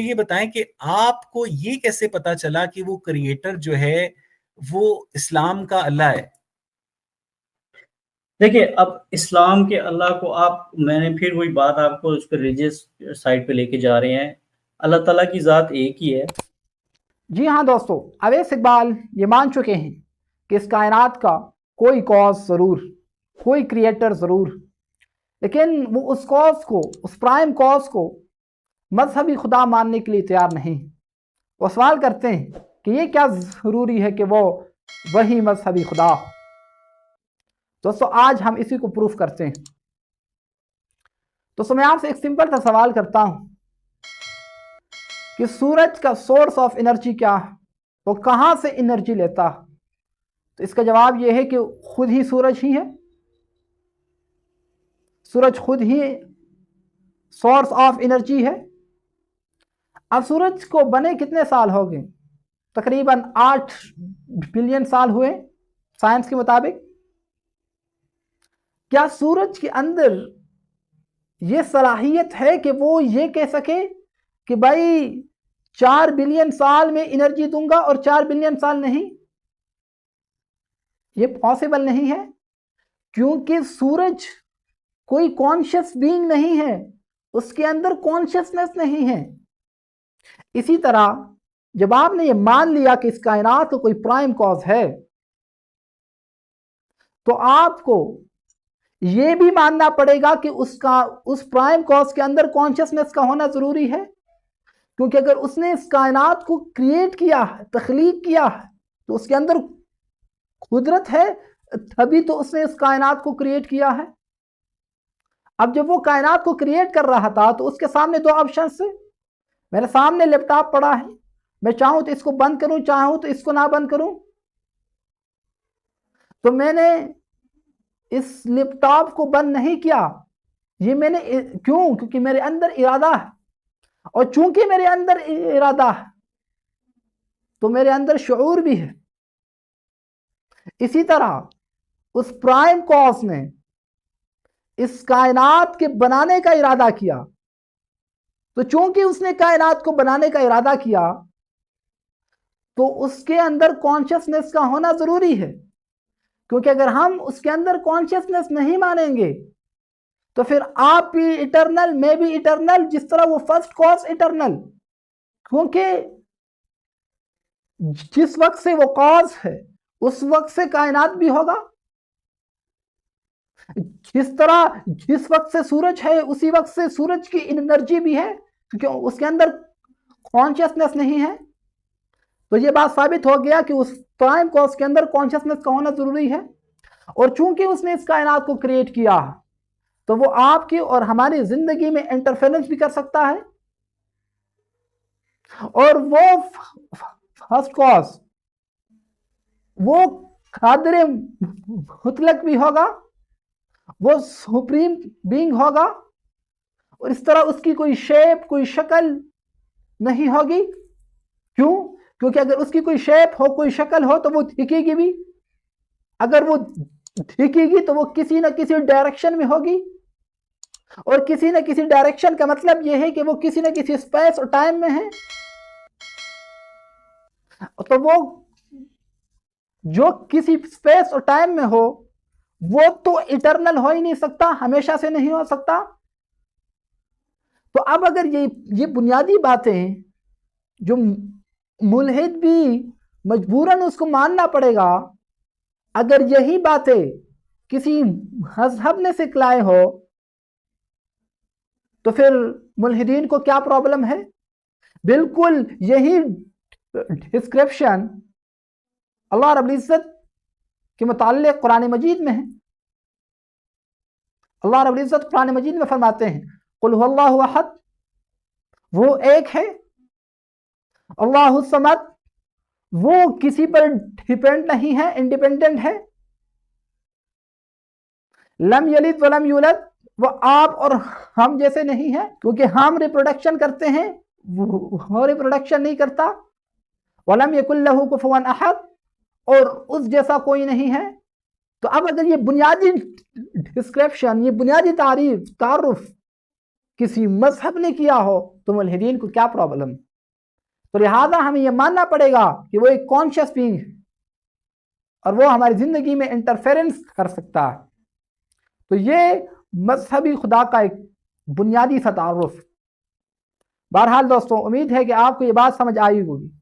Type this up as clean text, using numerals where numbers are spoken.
ये बताएं कि आपको ये कैसे पता चला कि वो क्रिएटर जो है वो इस्लाम का अल्लाह है? देखिए, अब इस्लाम के अल्लाह को आप मैंने फिर वही बात आपको उस पे रिलीजियस साइड पे लेके जा रहे हैं। अल्लाह ताला की ज़ात एक ही है। जी हाँ दोस्तों, अवैस इकबाल ये मान चुके हैं कि इस कायनात का कोई कॉज ज़रूर, कोई क्रिएटर ज़रूर, लेकिन वो उस कॉज को, उस प्राइम कॉज को मजहबी खुदा मानने के लिए तैयार नहीं। वो सवाल करते हैं कि ये क्या ज़रूरी है कि वो वही मजहबी खुदा हो। दोस्तों आज हम इसी को प्रूफ करते हैं। तो मैं आपसे एक सिंपल सा सवाल करता हूं कि सूरज का सोर्स ऑफ एनर्जी क्या है, वो कहां से एनर्जी लेता है? तो इसका जवाब यह है कि खुद ही सूरज ही है। सूरज खुद ही सोर्स ऑफ एनर्जी है। अब सूरज को बने कितने साल हो गए? तकरीबन 8 बिलियन साल हुए साइंस के मुताबिक। क्या सूरज के अंदर यह सलाहियत है कि वो ये कह सके कि भाई 4 बिलियन साल में एनर्जी दूंगा और 4 बिलियन साल नहीं? ये पॉसिबल नहीं है, क्योंकि सूरज कोई कॉन्शियस बीइंग नहीं है, उसके अंदर कॉन्शियसनेस नहीं है। इसी तरह जब आपने ये मान लिया कि इस कायनात का कोई प्राइम कॉज है, तो आपको ये भी मानना पड़ेगा कि उस प्राइम कॉज के अंदर कॉन्शियसनेस का होना जरूरी है, क्योंकि अगर उसने इस कायनात को क्रिएट किया है, तख्लीक किया है, तो उसके अंदर कुदरत है, तभी तो उसने इस कायनात को क्रिएट किया है। अब जब वो कायनात को क्रिएट कर रहा था तो उसके सामने 2 ऑप्शन थे। मेरे सामने लैपटॉप पड़ा है, मैं चाहूं तो इसको बंद करूं, चाहूं तो इसको ना बंद करूं। तो मैंने इस लैपटॉप को बंद नहीं किया। ये मैंने क्यों? क्योंकि मेरे अंदर इरादा है, और चूंकि मेरे अंदर इरादा है तो मेरे अंदर शऊर भी है। इसी तरह उस प्राइम कॉज ने इस कायनात के बनाने का इरादा किया, तो चूंकि उसने कायनात को बनाने का इरादा किया तो उसके अंदर कॉन्शियसनेस का होना जरूरी है। क्योंकि अगर हम उसके अंदर कॉन्शियसनेस नहीं मानेंगे तो फिर आप भी इटरनल, मैं भी इटरनल, जिस तरह वो फर्स्ट कॉज इटरनल। क्योंकि जिस वक्त से वो कॉज है उस वक्त से कायनात भी होगा। जिस तरह जिस वक्त से सूरज है उसी वक्त से सूरज की एनर्जी भी है, क्योंकि उसके अंदर कॉन्शियसनेस नहीं है। तो ये बात साबित हो गया कि उस प्राइम कॉज के अंदर कॉन्शियसनेस का होना जरूरी है। और चूंकि उसने इस कायनात को क्रिएट किया तो वो आपकी और हमारी जिंदगी में इंटरफेरेंस भी कर सकता है। और वो फर्स्ट कॉज, वो कादिर मुतलक भी होगा, वो सुप्रीम बीइंग होगा, और इस तरह उसकी कोई शेप, कोई शक्ल नहीं होगी। क्यों? क्योंकि अगर उसकी कोई शेप हो, कोई शक्ल हो, तो वो दिखेगी भी। अगर वो दिखेगी तो वो किसी न किसी डायरेक्शन में होगी, और किसी न किसी डायरेक्शन का मतलब यह है कि वो किसी न किसी स्पेस और टाइम में है। तो वो जो किसी स्पेस और टाइम में हो वो तो इटरनल हो ही नहीं सकता, हमेशा से नहीं हो सकता। तो अब अगर ये बुनियादी बातें जो मुल्हिद भी मजबूरन उसको मानना पड़ेगा, अगर यही बातें किसी मजहब ने सिखलाए हो तो फिर मुल्हिदीन को क्या प्रॉब्लम है? बिल्कुल यही डिस्क्रिप्शन अल्लाह रब्बुल इज्जत के मुताल्लिक कुरान मजीद में है। अल्लाह रब्बुल इज्जत कुरान मजीद में फरमाते हैं, कुल हुवल्लाहु अहद, वो एक है। अल्लाहु समद, वो किसी पर डिपेंड नहीं है, इंडिपेंडेंट है। लम यलिद वलम यूलद, वो आप और हम जैसे नहीं है, क्योंकि हम रिप्रोडक्शन करते हैं, वो रिप्रोडक्शन नहीं करता। वलम यकुल लहू कुफुवन अहद, और उस जैसा कोई नहीं है। तो अब अगर ये बुनियादी डिस्क्रिप्शन, ये बुनियादी तारुफ किसी मजहब ने किया हो तो मुल्हिदीन को क्या प्रॉब्लम? तो लिहाजा हमें यह मानना पड़ेगा कि वो एक कॉन्शियस बीइंग है और वो हमारी जिंदगी में इंटरफेरेंस कर सकता है। तो ये मजहबी खुदा का एक बुनियादी सा तारुफ। बहरहाल दोस्तों, उम्मीद है कि आपको ये बात समझ आई होगी।